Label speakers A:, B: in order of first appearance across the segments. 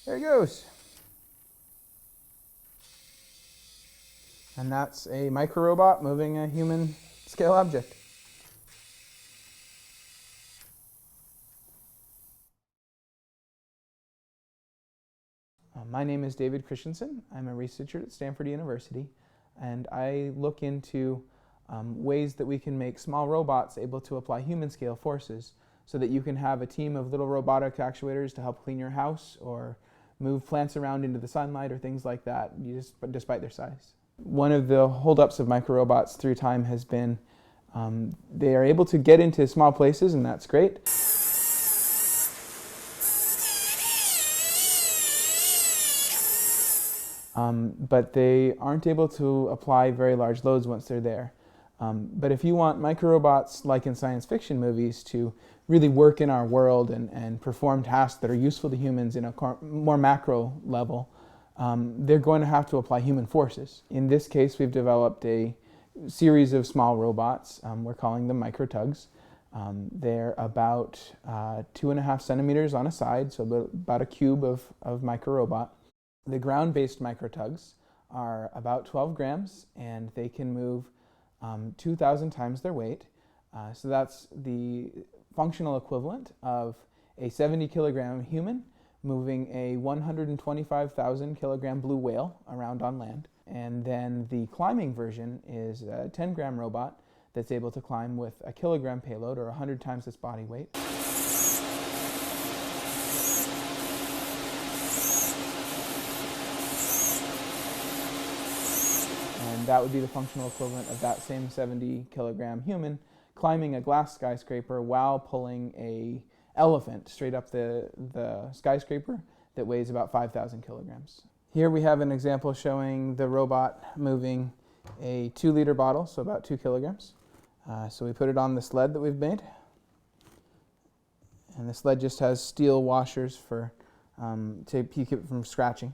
A: There he goes. And that's a micro-robot moving a human-scale object. My name is David Christensen. I'm a researcher at Stanford University, and I look into ways that we can make small robots able to apply human-scale forces so that you can have a team of little robotic actuators to help clean your house or move plants around into the sunlight or things like that, despite their size. One of the holdups of micro-robots through time has been they are able to get into small places, and that's great. But they aren't able to apply very large loads once they're there. But if you want micro-robots, like in science fiction movies, to really work in our world and perform tasks that are useful to humans in a more macro level, they're going to have to apply human forces. In this case, we've developed a series of small robots. We're calling them micro-tugs. They're about 2.5 centimeters on a side, so about a cube of micro-robot. The ground-based micro-tugs are about 12 grams, and they can move 2,000 times their weight. So that's the functional equivalent of a 70-kilogram human moving a 125,000 kilogram blue whale around on land. And then the climbing version is a 10-gram robot that's able to climb with a kilogram payload, or 100 times its body weight. And that would be the functional equivalent of that same 70-kilogram human climbing a glass skyscraper while pulling a elephant straight up the skyscraper that weighs about 5,000 kilograms. Here we have an example showing the robot moving a 2-liter bottle, so about 2 kilograms. So we put it on the sled that we've made. And the sled just has steel washers to keep it from scratching.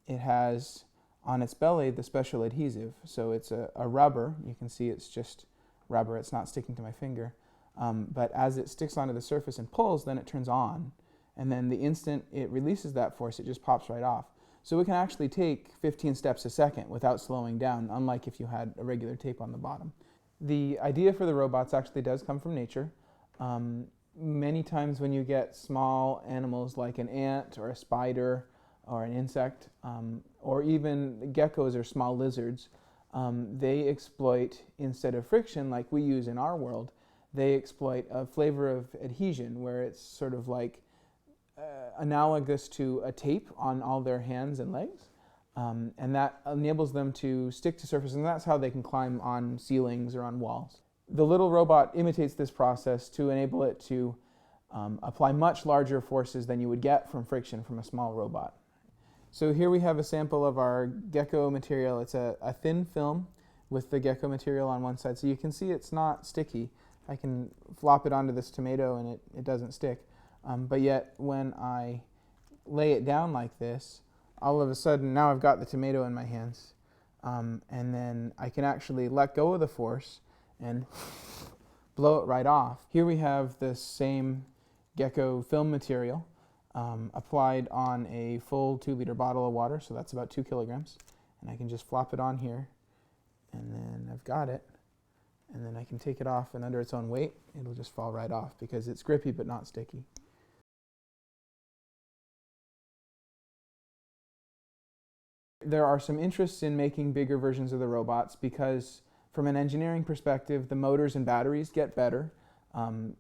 A: It has on its belly the special adhesive, so it's a rubber. You can see it's just rubber, it's not sticking to my finger. But as it sticks onto the surface and pulls, then it turns on, and then the instant it releases that force, it just pops right off. So we can actually take 15 steps a second without slowing down, unlike if you had a regular tape on the bottom. The idea for the robots actually does come from nature. Many times when you get small animals like an ant or a spider or an insect, or even geckos or small lizards, they exploit, instead of friction like we use in our world, they exploit a flavor of adhesion where it's sort of like analogous to a tape on all their hands and legs. And that enables them to stick to surfaces, and that's how they can climb on ceilings or on walls. The little robot imitates this process to enable it to apply much larger forces than you would get from friction from a small robot. So here we have a sample of our gecko material. It's a thin film with the gecko material on one side. So you can see it's not sticky. I can flop it onto this tomato and it doesn't stick. But yet when I lay it down like this, all of a sudden now I've got the tomato in my hands. And then I can actually let go of the force and blow it right off. Here we have the same gecko film material applied on a full 2-liter bottle of water, so that's about 2 kilograms. And I can just flop it on here, and then I've got it. And then I can take it off, and under its own weight, it'll just fall right off because it's grippy but not sticky. There are some interests in making bigger versions of the robots because from an engineering perspective, the motors and batteries get better.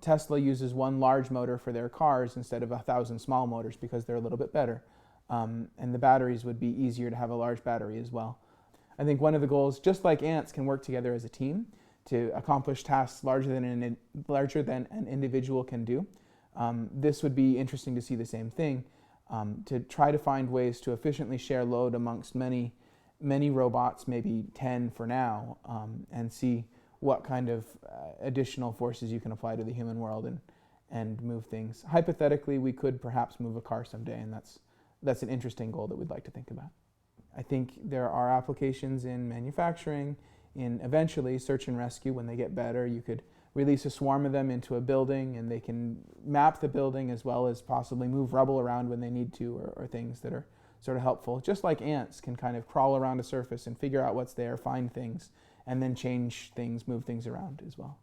A: Tesla uses one large motor for their cars instead of 1,000 small motors because they're a little bit better. And the batteries would be easier to have a large battery as well. I think one of the goals, just like ants can work together as a team to accomplish tasks larger than an individual can do, this would be interesting to see the same thing, to try to find ways to efficiently share load amongst many robots, maybe 10 for now, and see what kind of additional forces you can apply to the human world and move things. Hypothetically, we could perhaps move a car someday, and that's an interesting goal that we'd like to think about. I think there are applications in manufacturing, in eventually search and rescue. When they get better, you could release a swarm of them into a building and they can map the building as well as possibly move rubble around when they need to, or things that are sort of helpful. Just like ants can kind of crawl around a surface and figure out what's there, find things, and then change things, move things around as well.